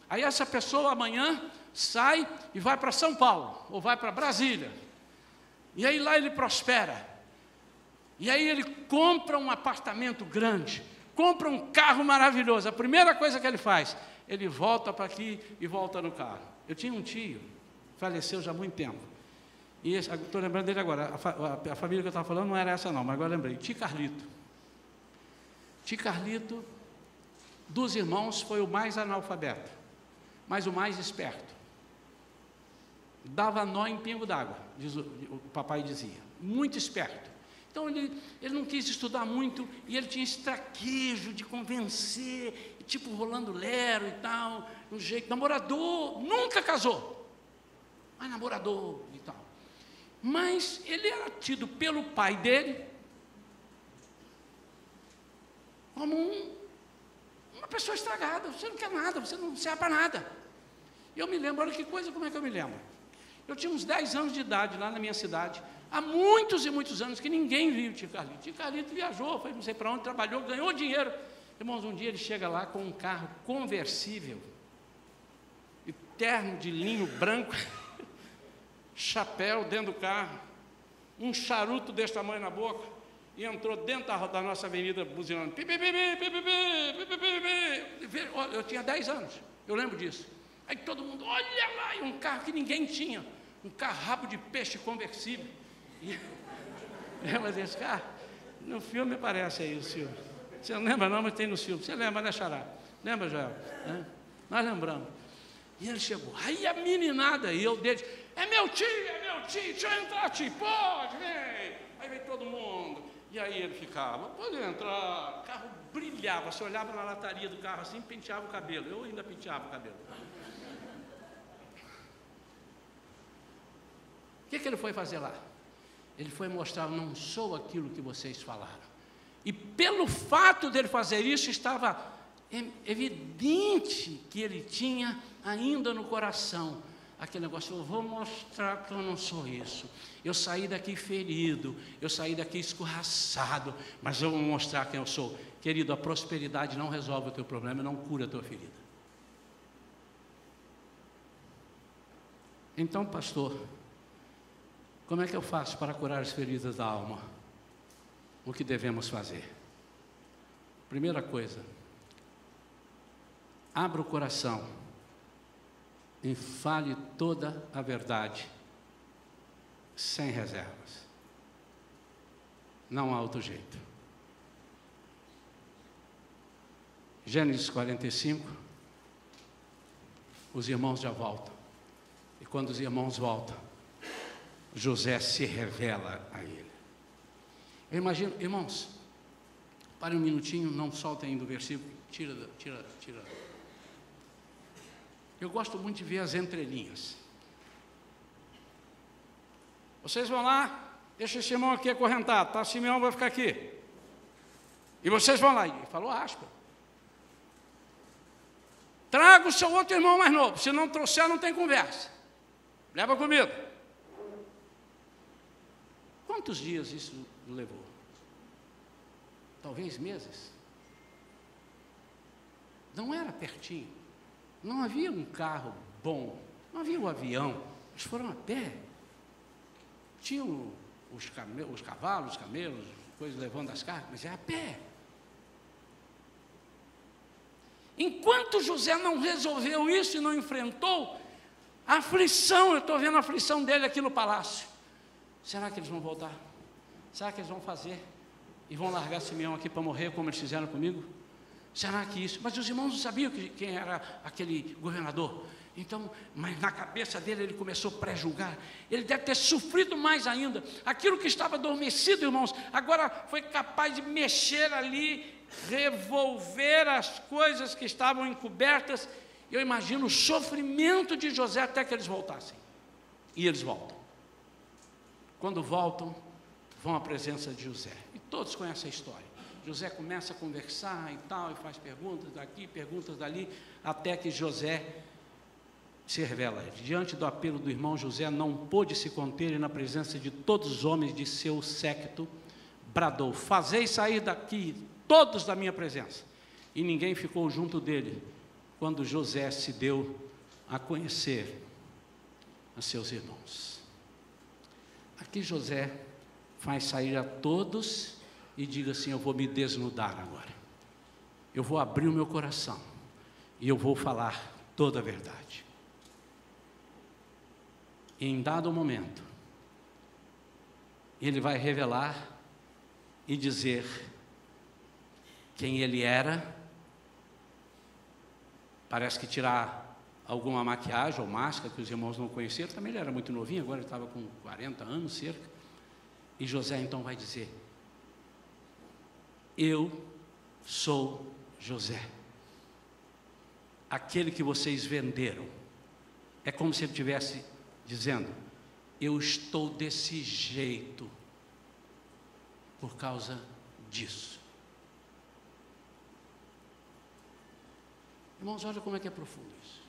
Aí essa pessoa amanhã sai e vai para São Paulo, ou vai para Brasília. E aí lá ele prospera. E aí ele compra um apartamento grande, compra um carro maravilhoso. A primeira coisa que ele faz, ele volta para aqui e volta no carro. Eu tinha um tio, faleceu já há muito tempo. E estou lembrando dele agora. A família que eu estava falando não era essa não, mas agora lembrei. Tio Carlito. Tio Carlito, dos irmãos, foi o mais analfabeto, mas o mais esperto. Dava nó em pingo d'água, o papai dizia. Muito esperto. Então ele não quis estudar muito e ele tinha esse traquejo de convencer, tipo rolando lero e tal, um jeito, namorador, nunca casou, mas namorador e tal. Mas ele era tido pelo pai dele como uma pessoa estragada. Você não quer nada, você não serve para nada. E eu me lembro, olha que coisa, como é que eu me lembro? Eu tinha uns 10 anos de idade lá na minha cidade, há muitos e muitos anos que ninguém viu o tio Carlito. O tio Carlito viajou, foi não sei para onde, trabalhou, ganhou dinheiro. Irmãos, um dia ele chega lá com um carro conversível, e terno de linho branco, chapéu dentro do carro, um charuto desse tamanho na boca, e entrou dentro da nossa avenida buzinando. Eu tinha 10 anos, eu lembro disso. Aí todo mundo, olha lá, e um carro que ninguém tinha, um carro rabo de peixe conversível. Lembra desse carro? No filme aparece aí o filme. Você não lembra não, mas tem no filme. Você lembra, né, Xará? Lembra, Joel? Nós lembramos. E ele chegou, aí a meninada, e eu dele, é meu tio, deixa eu entrar, tio, pode, vem. Aí veio todo mundo. E aí ele ficava, pode entrar, o carro brilhava, você olhava na lataria do carro assim, penteava o cabelo, eu ainda penteava o cabelo. O que ele foi fazer lá? Ele foi mostrar, eu não sou aquilo que vocês falaram. E pelo fato dele fazer isso, estava evidente que ele tinha ainda no coração aquele negócio, eu vou mostrar que eu não sou isso. Eu saí daqui ferido, eu saí daqui escorraçado, mas eu vou mostrar quem eu sou. Querido, a prosperidade não resolve o teu problema, não cura a tua ferida. Então, pastor, como é que eu faço para curar as feridas da alma? O que devemos fazer? Primeira coisa, abra o coração e fale toda a verdade, sem reservas. Não há outro jeito. Gênesis 45, os irmãos já voltam. E quando os irmãos voltam, José se revela a ele. Eu imagino, irmãos, pare um minutinho, não soltem ainda o versículo, tira. Eu gosto muito de ver as entrelinhas. Vocês vão lá, deixa esse irmão aqui acorrentado, tá? Simeão vai ficar aqui. E vocês vão lá. Ele falou áspero. Traga o seu outro irmão mais novo. Se não trouxer, não tem conversa. Leva comigo. Quantos dias isso levou? Talvez meses. Não era pertinho. Não havia um carro bom. Não havia um avião. Eles foram a pé. Tinham os cavalos, os camelos, coisas levando as cargas, mas é a pé. Enquanto José não resolveu isso e não enfrentou a aflição, eu estou vendo a aflição dele aqui no palácio. Será que eles vão voltar? Será que eles vão fazer? E vão largar Simeão aqui para morrer, como eles fizeram comigo? Será que isso? Mas os irmãos não sabiam quem era aquele governador. Então, mas na cabeça dele ele começou a pré-julgar. Ele deve ter sofrido mais ainda. Aquilo que estava adormecido, irmãos, agora foi capaz de mexer ali, revolver as coisas que estavam encobertas. Eu imagino o sofrimento de José até que eles voltassem. E eles voltam. Quando voltam, vão à presença de José. E todos conhecem a história. José começa a conversar e tal, e faz perguntas daqui, perguntas dali, até que José se revela. Diante do apelo do irmão, José não pôde se conter e na presença de todos os homens de seu séquito, bradou, fazei sair daqui todos da minha presença. E ninguém ficou junto dele, quando José se deu a conhecer a seus irmãos. Aqui José faz sair a todos e diga assim, eu vou me desnudar agora. Eu vou abrir o meu coração e eu vou falar toda a verdade. E em dado momento, ele vai revelar e dizer quem ele era. Parece que tirar alguma maquiagem ou máscara que os irmãos não conheceram. Também ele era muito novinho, agora ele estava com 40 anos cerca. E José então vai dizer, eu sou José, aquele que vocês venderam. É como se ele tivesse dizendo, eu estou desse jeito por causa disso. Irmãos, olha como é que é profundo isso.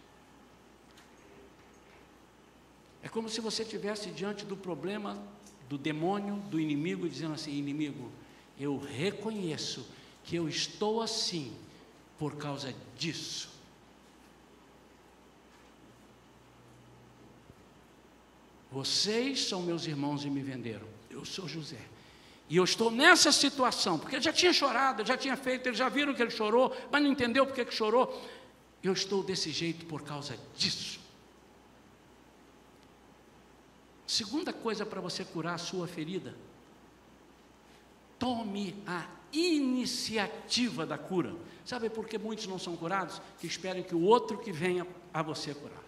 É como se você estivesse diante do problema do demônio, do inimigo, dizendo assim, inimigo, eu reconheço que eu estou assim por causa disso. Vocês são meus irmãos e me venderam. Eu sou José. E eu estou nessa situação, porque ele já tinha chorado, ele já tinha feito, eles já viram que ele chorou, mas não entendeu porque que chorou. Eu estou desse jeito por causa disso. Segunda coisa para você curar a sua ferida, tome a iniciativa da cura. Sabe por que muitos não são curados? Que esperem que o outro que venha a você curar.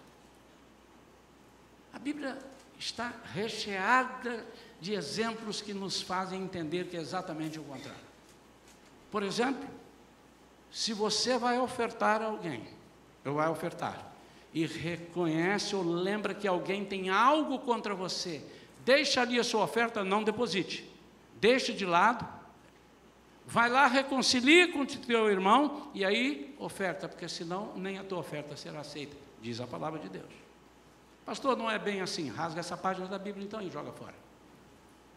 A Bíblia está recheada de exemplos que nos fazem entender que é exatamente o contrário. Por exemplo, se você vai ofertar a alguém, ou vai ofertar, e reconhece ou lembra que alguém tem algo contra você, deixa ali a sua oferta, não deposite, deixe de lado, vai lá, reconcilie com o teu irmão, e aí oferta, porque senão nem a tua oferta será aceita, diz a palavra de Deus. Pastor, não é bem assim, rasga essa página da Bíblia então e joga fora.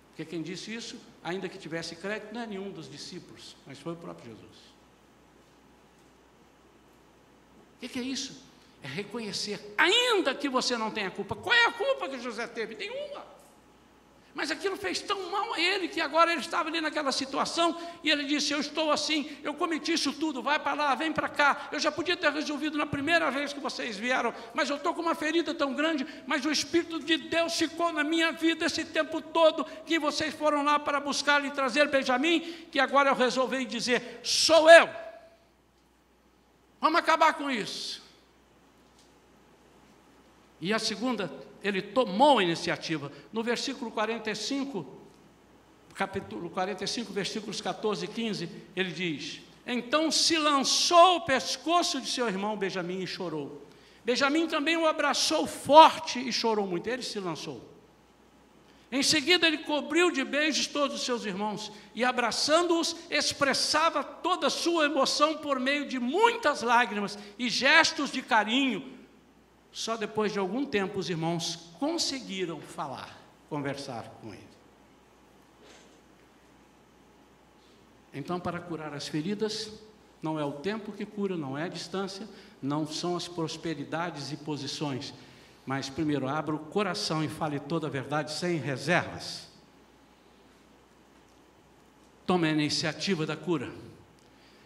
Porque quem disse isso, ainda que tivesse crédito, não é nenhum dos discípulos, mas foi o próprio Jesus. O que é isso? É reconhecer, ainda que você não tenha culpa. Qual é a culpa que José teve? Nenhuma. Mas aquilo fez tão mal a ele, que agora ele estava ali naquela situação, e ele disse, eu estou assim, eu cometi isso tudo, vai para lá, vem para cá, eu já podia ter resolvido na primeira vez que vocês vieram, mas eu estou com uma ferida tão grande, mas o Espírito de Deus ficou na minha vida esse tempo todo, que vocês foram lá para buscar e trazer Benjamim, que agora eu resolvi dizer, sou eu. Vamos acabar com isso. E a segunda, ele tomou a iniciativa. No versículo 45, capítulo 45, versículos 14 e 15, ele diz, então se lançou ao pescoço de seu irmão Benjamim e chorou. Benjamim também o abraçou forte e chorou muito. Ele se lançou. Em seguida ele cobriu de beijos todos os seus irmãos e abraçando-os expressava toda a sua emoção por meio de muitas lágrimas e gestos de carinho. Só depois de algum tempo os irmãos conseguiram conversar com ele. Então, para curar as feridas, não é o tempo que cura, não é a distância, não são as prosperidades e posições, mas primeiro abra o coração e fale toda a verdade sem reservas. Tome a iniciativa da cura.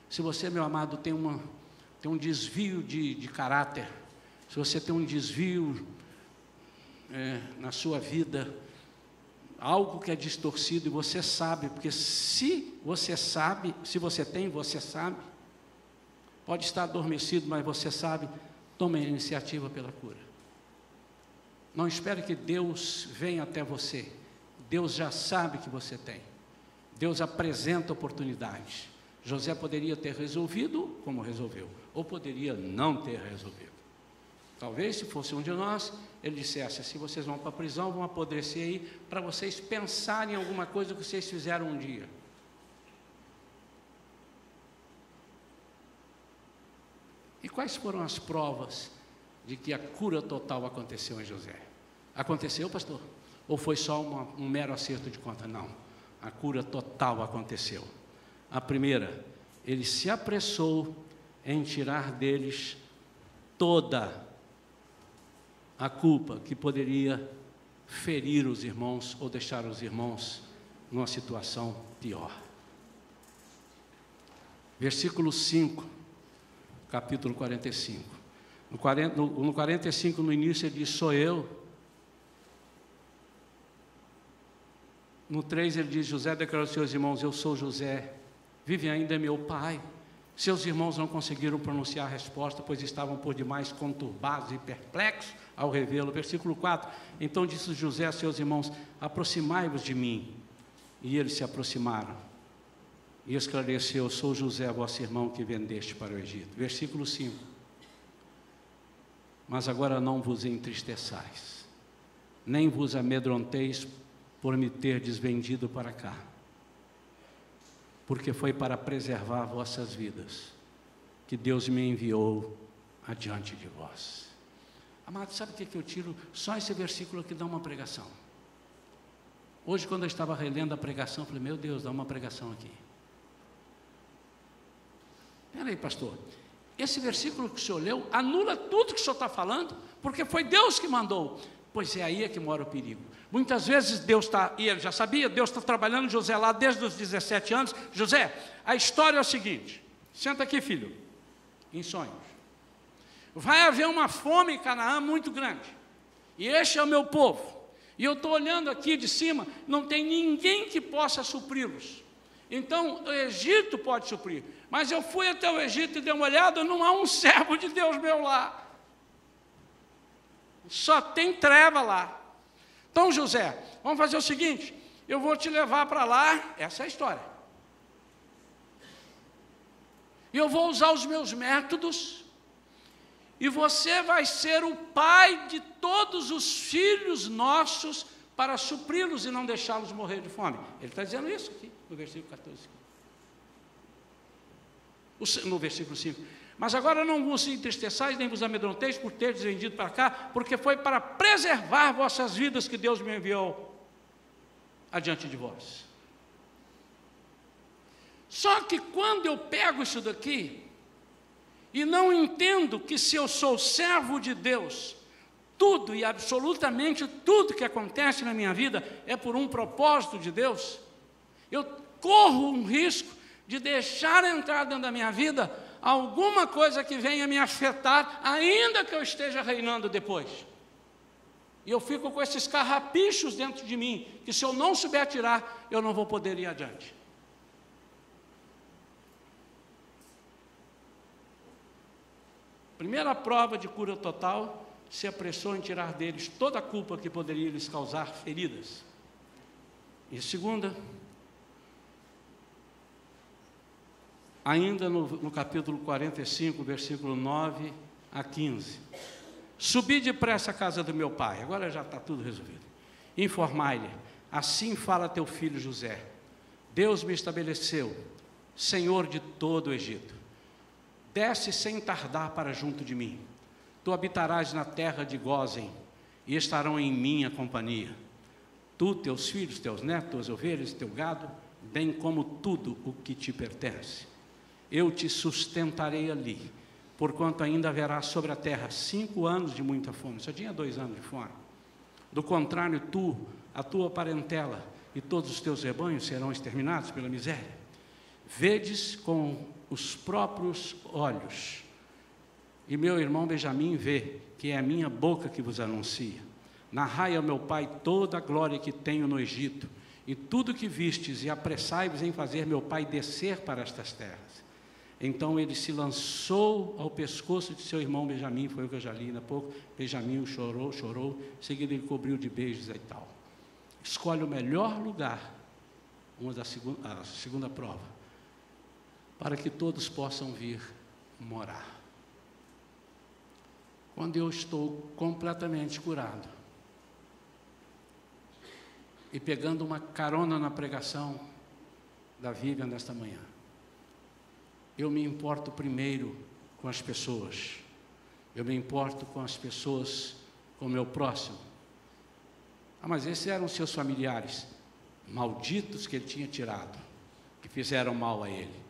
Se você, meu amado, tem um desvio de caráter, se você tem um desvio na sua vida, algo que é distorcido e você sabe, porque se você sabe, se você tem, você sabe, pode estar adormecido, mas você sabe, tome a iniciativa pela cura. Não espere que Deus venha até você, Deus já sabe que você tem, Deus apresenta oportunidades. José poderia ter resolvido como resolveu, ou poderia não ter resolvido. Talvez, se fosse um de nós, ele dissesse, se vocês vão para a prisão, vão apodrecer aí, para vocês pensarem em alguma coisa que vocês fizeram um dia. E quais foram as provas de que a cura total aconteceu em José? Aconteceu, pastor? Ou foi só um mero acerto de conta? Não, a cura total aconteceu. A primeira, ele se apressou em tirar deles toda a culpa que poderia ferir os irmãos ou deixar os irmãos numa situação pior. Versículo 5, capítulo 45. No 45, no início, ele diz, sou eu. No 3, ele diz, José declarou aos seus irmãos, eu sou José, vive ainda meu pai. Seus irmãos não conseguiram pronunciar a resposta, pois estavam por demais conturbados e perplexos ao revê-lo. Versículo 4, então disse José a seus irmãos, aproximai-vos de mim. E eles se aproximaram. E esclareceu, sou José, vosso irmão, que vendeste para o Egito. Versículo 5, mas agora não vos entristeçais, nem vos amedronteis por me terdes vendido para cá, porque foi para preservar vossas vidas que Deus me enviou adiante de vós. Amado, sabe o que eu tiro? Só esse versículo aqui dá uma pregação. Hoje, quando eu estava relendo a pregação, eu falei, meu Deus, dá uma pregação aqui. Espera aí, pastor, esse versículo que o senhor leu anula tudo que o senhor está falando, porque foi Deus que mandou. Pois é aí que mora o perigo. Muitas vezes Deus está, e ele já sabia, Deus está trabalhando José lá desde os 17 anos. José, a história é o seguinte, senta aqui, filho, em sonhos. Vai haver uma fome em Canaã muito grande, e este é o meu povo, e eu estou olhando aqui de cima, não tem ninguém que possa supri-los. Então o Egito pode suprir, mas eu fui até o Egito e dei uma olhada, não há um servo de Deus meu lá, só tem treva lá. Então José, vamos fazer o seguinte, eu vou te levar para lá, essa é a história. E eu vou usar os meus métodos, e você vai ser o pai de todos os filhos nossos, para supri-los e não deixá-los morrer de fome. Ele está dizendo isso aqui, no versículo 14. No versículo 5. Mas agora não vos entristeçais, nem vos amedronteis por teres vendido para cá, porque foi para preservar vossas vidas que Deus me enviou adiante de vós. Só que quando eu pego isso daqui, e não entendo que se eu sou servo de Deus, tudo e absolutamente tudo que acontece na minha vida é por um propósito de Deus, eu corro um risco de deixar entrar dentro da minha vida alguma coisa que venha me afetar, ainda que eu esteja reinando depois. E eu fico com esses carrapichos dentro de mim, que se eu não souber tirar, eu não vou poder ir adiante. Primeira prova de cura total, se apressou em tirar deles toda a culpa que poderia lhes causar feridas. E segunda, ainda no capítulo 45, versículo 9 a 15. Subi depressa à casa do meu pai, agora já está tudo resolvido. Informai-lhe, assim fala teu filho José, Deus me estabeleceu, Senhor de todo o Egito. Desce sem tardar para junto de mim. Tu habitarás na terra de Gósen, e estarão em minha companhia. Tu, teus filhos, teus netos, tuas ovelhas, teu gado, bem como tudo o que te pertence. Eu te sustentarei ali, porquanto ainda haverá sobre a terra 5 anos de muita fome. Só tinha 2 anos de fome. Do contrário, tu, a tua parentela e todos os teus rebanhos serão exterminados pela miséria. Vedes com os próprios olhos, e meu irmão Benjamim vê, que é a minha boca que vos anuncia. Narrai ao meu pai toda a glória que tenho no Egito, e tudo que vistes, e apressai-vos em fazer meu pai descer para estas terras. Então ele se lançou ao pescoço de seu irmão Benjamim, foi o que eu já li ainda há pouco. Benjamim chorou, em seguida ele cobriu de beijos e tal. Escolhe o melhor lugar, a segunda prova, para que todos possam vir morar. Quando eu estou completamente curado, e pegando uma carona na pregação da Vivian nesta manhã, eu me importo primeiro com as pessoas, eu me importo com as pessoas, com o meu próximo. Ah, mas esses eram seus familiares, malditos que ele tinha tirado, que fizeram mal a ele.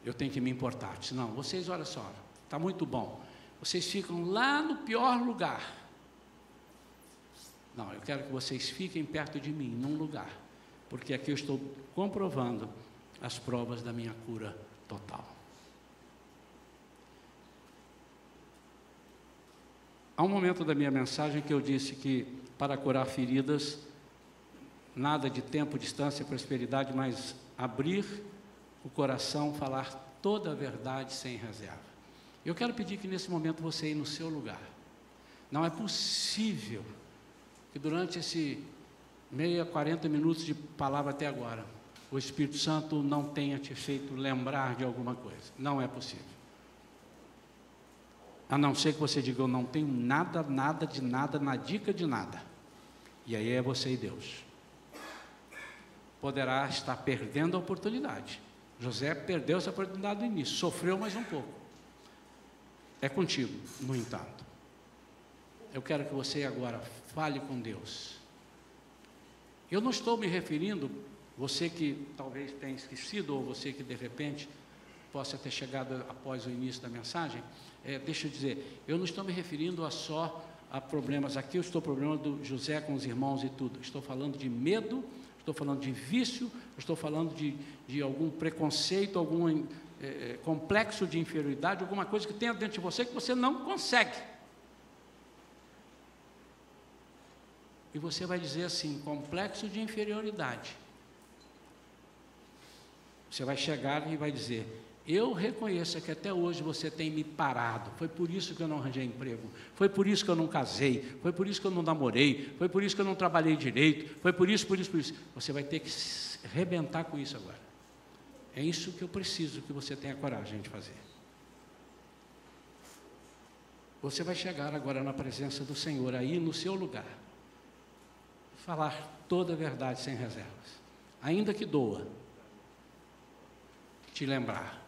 Eu tenho que me importar, senão, vocês, olha só, está muito bom, vocês ficam lá no pior lugar. Não, eu quero que vocês fiquem perto de mim, num lugar, porque aqui eu estou comprovando as provas da minha cura total. Há um momento da minha mensagem que eu disse que para curar feridas, nada de tempo, distância, prosperidade, mas abrir o coração, falar toda a verdade sem reserva. Eu quero pedir que nesse momento você ir no seu lugar. Não é possível que durante esse 40 minutos de palavra até agora, o Espírito Santo não tenha te feito lembrar de alguma coisa. Não é possível. A não ser que você diga, eu não tenho nada de nada, na dica de nada. E aí é você e Deus. Poderá estar perdendo a oportunidade. José perdeu essa oportunidade no início, sofreu mais um pouco. É contigo, no entanto. Eu quero que você agora fale com Deus. Eu não estou me referindo, você que talvez tenha esquecido, ou você que de repente possa ter chegado após o início da mensagem, deixa eu dizer, eu não estou me referindo só a problemas, aqui eu estou falando do José com os irmãos e tudo, estou falando de medo, estou falando de vício, estou falando de algum preconceito, algum complexo de inferioridade, alguma coisa que tenha dentro de você que você não consegue. E você vai dizer assim, complexo de inferioridade. Você vai chegar e vai dizer, Eu reconheço que até hoje você tem me parado. Foi por isso que eu não arranjei emprego. Foi por isso que eu não casei. Foi por isso que eu não namorei. Foi por isso que eu não trabalhei direito. Foi por isso, por isso, por isso. Você vai ter que se arrebentar com isso agora. É isso que eu preciso que você tenha coragem de fazer. Você vai chegar agora na presença do Senhor, aí no seu lugar. Falar toda a verdade sem reservas. Ainda que doa. Te lembrar.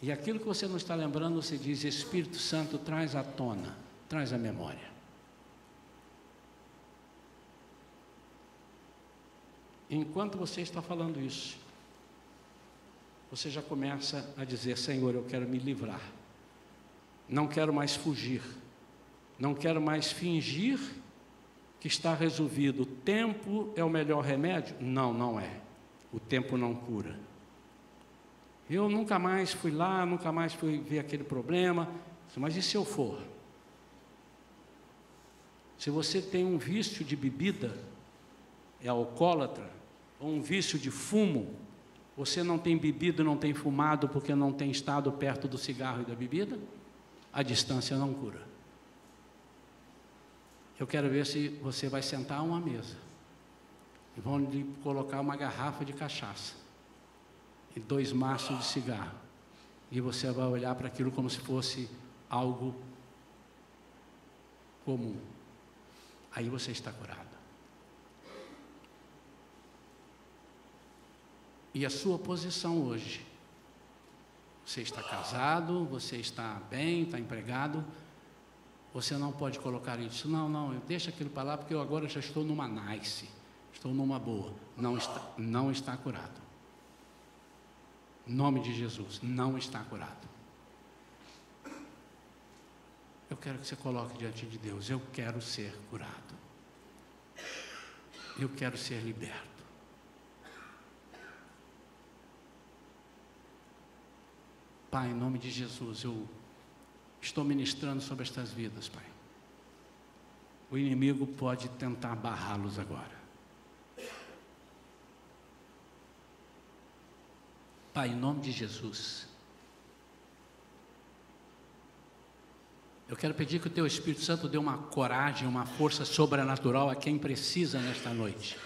E aquilo que você não está lembrando, você diz: Espírito Santo, traz à tona, traz à memória. Enquanto você está falando isso, você já começa a dizer: Senhor, eu quero me livrar. Não quero mais fugir. Não quero mais fingir que está resolvido. O tempo é o melhor remédio? Não, não é. O tempo não cura. Eu nunca mais fui lá, nunca mais fui ver aquele problema. Mas e se eu for? Se você tem um vício de bebida, é alcoólatra, ou um vício de fumo, você não tem bebido, não tem fumado porque não tem estado perto do cigarro e da bebida, a distância não cura. Eu quero ver se você vai sentar a uma mesa e vão lhe colocar uma garrafa de cachaça e 2 maços de cigarro, e você vai olhar para aquilo como se fosse algo comum. Aí você está curado. E a sua posição hoje, você está casado, você está bem, está empregado, você não pode colocar isso: não, deixa aquilo para lá, porque eu agora já estou numa nice, estou numa boa. Não está curado. Em nome de Jesus, não está curado. Eu quero que você coloque diante de Deus: eu quero ser curado. Eu quero ser liberto. Pai, em nome de Jesus, eu estou ministrando sobre estas vidas, Pai. O inimigo pode tentar barrá-los agora. Pai, em nome de Jesus, eu quero pedir que o Teu Espírito Santo dê uma coragem, uma força sobrenatural a quem precisa nesta noite.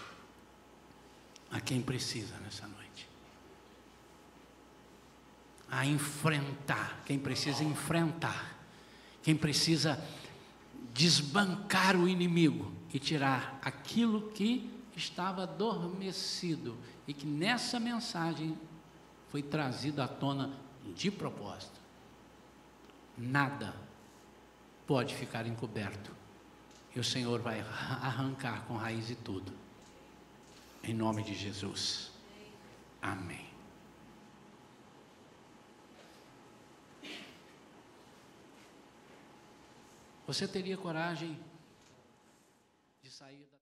A quem precisa nesta noite. A enfrentar, quem precisa enfrentar. Quem precisa desbancar o inimigo e tirar aquilo que estava adormecido e que nessa mensagem foi trazido à tona de propósito. Nada pode ficar encoberto. E o Senhor vai arrancar com raiz e tudo. Em nome de Jesus. Amém. Você teria coragem de sair da